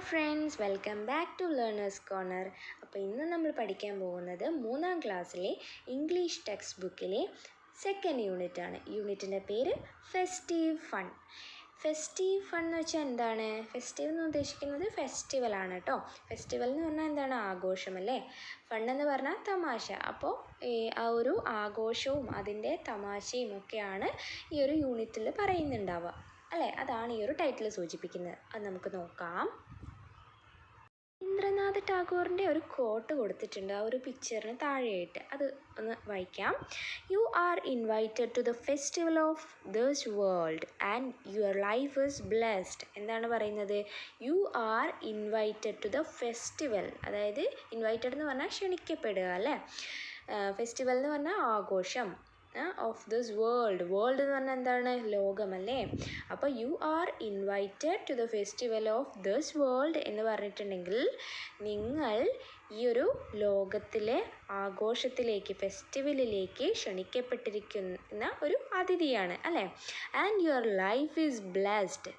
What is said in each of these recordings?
Friends, welcome back to learner's corner. അപ്പോൾ ഇന്ന് നമ്മൾ പഠിക്കാൻ പോകുന്നത് 3ാം ക്ലാസ്സിലെ ഇംഗ്ലീഷ് ടെക്സ്റ്റ് ബുക്കിലെ സെക്കൻഡ് യൂണിറ്റാണ്. യൂണിറ്റിൻ്റെ പേര് ഫെസ്റ്റീവ് ഫൺ. ഫെസ്റ്റീവ് ഫൺ എന്ന് വെച്ചാൽ എന്താണ്? ഫെസ്റ്റീവ് എന്ന് ഉദ്ദേശിക്കുന്നത് ഫെസ്റ്റിവലാണ് കേട്ടോ. ഫെസ്റ്റിവൽ എന്ന് പറഞ്ഞാൽ എന്താണ്? ആഘോഷമല്ലേ. ഫൺ എന്ന് പറഞ്ഞാൽ തമാശ. അപ്പോൾ ആ ഒരു ആഘോഷവും അതിൻ്റെ തമാശയും ഒക്കെയാണ് ഈ ഒരു യൂണിറ്റിൽ പറയുന്നുണ്ടാവുക അല്ലേ. അതാണ് ഈ ഒരു ടൈറ്റിൽ സൂചിപ്പിക്കുന്നത്. അത് നമുക്ക് നോക്കാം. രവീന്ദ്രനാഥ് ടാഗോറിൻ്റെ ഒരു കോട്ട് കൊടുത്തിട്ടുണ്ട് ആ ഒരു പിക്ചറിന് താഴെയായിട്ട്. അത് ഒന്ന് വായിക്കാം. You are invited to the festival of this world and your life is blessed. എന്താണ് പറയുന്നത്? You are invited to the festival, അതായത് ഇൻവൈറ്റഡ് എന്ന് പറഞ്ഞാൽ ക്ഷണിക്കപ്പെടുക അല്ലേ. ഫെസ്റ്റിവൽ എന്ന് പറഞ്ഞാൽ ആഘോഷം. ഓഫ് ദിസ് വേൾഡ്, വേൾഡ് എന്ന് പറഞ്ഞാൽ എന്താണ്? ലോകമല്ലേ. അപ്പോൾ you are invited to the festival of this world എന്ന് പറഞ്ഞിട്ടുണ്ടെങ്കിൽ നിങ്ങൾ ഈ ഒരു ലോകത്തിലെ ആഘോഷത്തിലേക്ക്, ഫെസ്റ്റിവലിലേക്ക് ക്ഷണിക്കപ്പെട്ടിരിക്കുന്ന ഒരു അതിഥിയാണ് അല്ലേ. And your life is blessed.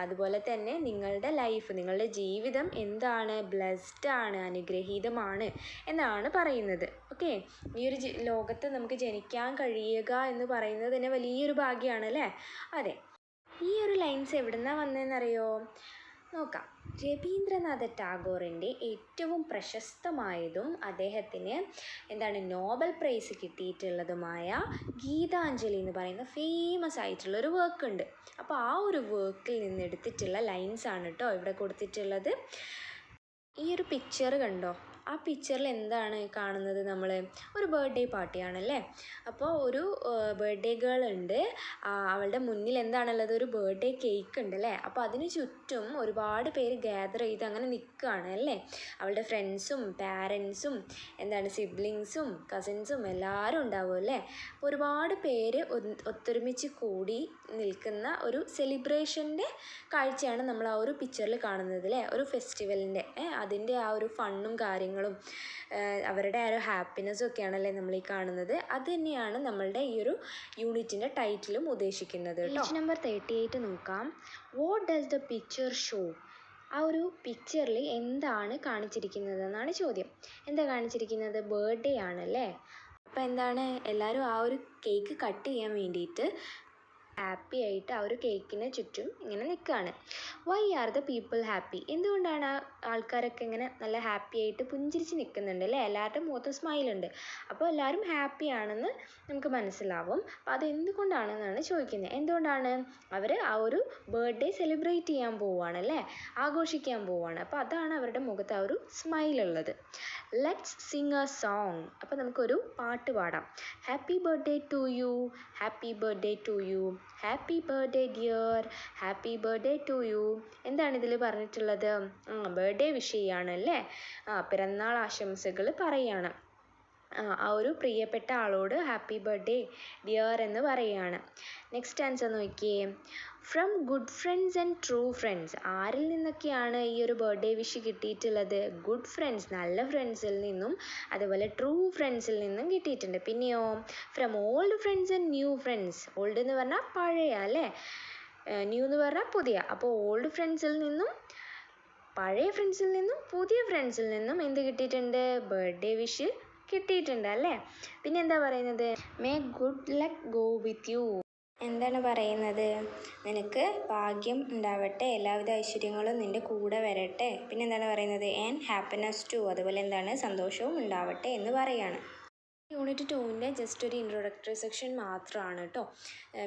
അതുപോലെ തന്നെ നിങ്ങളുടെ ലൈഫ്, നിങ്ങളുടെ ജീവിതം എന്താണ്? ബ്ലെസ്ഡ് ആണ്, അനുഗ്രഹീതമാണ് എന്നാണ് പറയുന്നത്. ഓക്കെ, ഈ ഒരു ലോകത്ത് നമുക്ക് ജനിക്കാൻ കഴിയുക എന്ന് പറയുന്നത് തന്നെ വലിയൊരു ഭാഗ്യമാണ് അല്ലേ. അതെ, ഈ ഒരു ലൈൻസ് എവിടെ നിന്നാണ് വന്നതെന്നറിയോ? നോക്കാം. രവീന്ദ്രനാഥ ടാഗോറിൻ്റെ ഏറ്റവും പ്രശസ്തമായതും അദ്ദേഹത്തിന് എന്താണ് നോബൽ പ്രൈസ് കിട്ടിയിട്ടുള്ളതുമായ ഗീതാഞ്ജലി എന്ന് പറയുന്ന ഫേമസ് ആയിട്ടുള്ളൊരു വർക്ക് ഉണ്ട്. അപ്പോൾ ആ ഒരു വർക്കിൽ നിന്ന് എടുത്തിട്ടുള്ള ലൈൻസ് ആണ് കേട്ടോ ഇവിടെ കൊടുത്തിട്ടുള്ളത്. ഈ ഒരു പിക്ചർ കണ്ടോ? ആ പിക്ചറിൽ എന്താണ് കാണുന്നത്? നമ്മൾ ഒരു ബർത്ത്ഡേ പാർട്ടിയാണല്ലേ. അപ്പോൾ ഒരു ബർത്ത്ഡേ ഗേൾ ഉണ്ട്. അവളുടെ മുന്നിൽ എന്താണുള്ളത്? ഒരു ബർത്ത്ഡേ കേക്ക് ഉണ്ട് അല്ലേ. അപ്പോൾ അതിന് ചുറ്റും ഒരുപാട് പേര് ഗ്യാദർ ചെയ്ത് അങ്ങനെ നിൽക്കുകയാണ് അല്ലേ. അവളുടെ ഫ്രണ്ട്സും പാരൻസും എന്താണ് സിബ്ലിങ്സും കസിൻസും എല്ലാവരും ഉണ്ടാവും അല്ലേ. അപ്പോൾ ഒരുപാട് പേര് ഒത്തൊരുമിച്ച് കൂടി നിൽക്കുന്ന ഒരു സെലിബ്രേഷൻ്റെ കാഴ്ചയാണ് നമ്മൾ ആ ഒരു പിക്ചറിൽ കാണുന്നത് അല്ലേ. ഒരു ഫെസ്റ്റിവലിൻ്റെ അതിൻ്റെ ആ ഒരു ഫണ്ണും കാര്യങ്ങളും അവരുടെ ആ ഒരു ഹാപ്പിനെസ്സും ഒക്കെയാണല്ലേ നമ്മൾ ഈ കാണുന്നത്. അത് തന്നെയാണ് നമ്മളുടെ ഈ ഒരു യൂണിറ്റിൻ്റെ ടൈറ്റിലും ഉദ്ദേശിക്കുന്നത്. പേജ് നമ്പർ 38 നോക്കാം. What does the picture show? ആ ഒരു പിക്ചറിൽ എന്താണ് കാണിച്ചിരിക്കുന്നത് എന്നാണ് ചോദ്യം. എന്താ കാണിച്ചിരിക്കുന്നത്? ബർത്ത്ഡേ ആണല്ലേ. അപ്പോൾ എന്താണ്, എല്ലാവരും ആ ഒരു കേക്ക് കട്ട് ചെയ്യാൻ വേണ്ടിയിട്ട് ഹാപ്പി ആയിട്ട് ആ ഒരു കേക്കിന് ചുറ്റും ഇങ്ങനെ നിൽക്കുകയാണ്. Why are the people happy? എന്തുകൊണ്ടാണ് ആൾക്കാരൊക്കെ ഇങ്ങനെ നല്ല ഹാപ്പി ആയിട്ട് പുഞ്ചിരിച്ച് നിൽക്കുന്നുണ്ട് അല്ലേ. എല്ലാവരുടെയും മുഖത്ത് സ്മൈലുണ്ട്. അപ്പോൾ എല്ലാവരും ഹാപ്പി ആണെന്ന് നമുക്ക് മനസ്സിലാവും. അപ്പോൾ അതെന്തുകൊണ്ടാണെന്നാണ് ചോദിക്കുന്നത്. എന്തുകൊണ്ടാണ്? അവർ ആ ഒരു ബർത്ത്ഡേ സെലിബ്രേറ്റ് ചെയ്യാൻ പോവുകയാണ് അല്ലേ, ആഘോഷിക്കാൻ പോവുകയാണ്. അപ്പോൾ അതാണ് അവരുടെ മുഖത്ത് ആ ഒരു സ്മൈലുള്ളത്. Let's sing a song. അപ്പോൾ നമുക്കൊരു പാട്ട് പാടാം. Happy birthday to you, happy birthday to you, happy birthday dear, happy birthday to you. എന്താണ് ഇതിൽ പറഞ്ഞിട്ടുള്ളത്? ബർത്ത്ഡേ വിഷ് ചെയ്യുകയാണല്ലേ. പിറന്നാൾ ആശംസകൾ പറയുകയാണ്. ആ ഒരു പ്രിയപ്പെട്ട ആളോട് ഹാപ്പി ബർത്ത്ഡേ ഡിയർ എന്ന് പറയുകയാണ്. നെക്സ്റ്റ് ആൻസർ നോക്കിയേ. From good friends and true friends. ആരിൽ നിന്നൊക്കെയാണ് ഈ ഒരു ബർത്ത്ഡേ വിഷ് കിട്ടിയിട്ടുള്ളത്? ഗുഡ് ഫ്രണ്ട്സ്, നല്ല ഫ്രണ്ട്സിൽ നിന്നും അതുപോലെ ട്രൂ ഫ്രണ്ട്സിൽ നിന്നും കിട്ടിയിട്ടുണ്ട്. പിന്നെയോ from old friends and new friends. Old എന്ന് പറഞ്ഞാൽ പഴയ അല്ലേ, ന്യൂ എന്ന് പറഞ്ഞാൽ പുതിയ. അപ്പോൾ ഓൾഡ് ഫ്രണ്ട്സിൽ നിന്നും, പഴയ ഫ്രണ്ട്സിൽ നിന്നും, പുതിയ ഫ്രണ്ട്സിൽ നിന്നും എന്ത് കിട്ടിയിട്ടുണ്ട്? ബർത്ത്ഡേ വിഷ് കിട്ടിയിട്ടുണ്ട് അല്ലേ. പിന്നെ എന്താ പറയുന്നത്? May good luck go with you. എന്താണ് പറയുന്നത്? നിനക്ക് ഭാഗ്യം ഉണ്ടാവട്ടെ, എല്ലാവിധ ഐശ്വര്യങ്ങളും നിൻ്റെ കൂടെ വരട്ടെ. പിന്നെ എന്താണ് പറയുന്നത്? And happiness too. അതുപോലെ എന്താണ്? സന്തോഷവും ഉണ്ടാവട്ടെ എന്ന് പറയാണ്. യൂണിറ്റ് 2ൻ്റെ ജസ്റ്റ് ഒരു ഇൻട്രൊഡക്ടറി സെക്ഷൻ മാത്രമാണ് കേട്ടോ.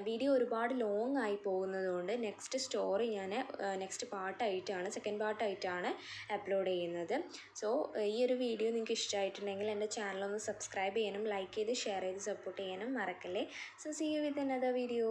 വീഡിയോ ഒരുപാട് ലോങ് ആയി പോകുന്നതുകൊണ്ട് നെക്സ്റ്റ് സ്റ്റോറി ഞാൻ നെക്സ്റ്റ് പാർട്ടായിട്ടാണ്, സെക്കൻഡ് പാർട്ടായിട്ടാണ് അപ്ലോഡ് ചെയ്യുന്നത്. സോ ഈ ഒരു വീഡിയോ നിങ്ങൾക്ക് ഇഷ്ടമായിട്ടുണ്ടെങ്കിൽ എൻ്റെ ചാനലൊന്ന് സബ്സ്ക്രൈബ് ചെയ്യാനും ലൈക്ക് ചെയ്ത് ഷെയർ ചെയ്ത് സപ്പോർട്ട് ചെയ്യാനും മറക്കല്ലേ. So see you with another video.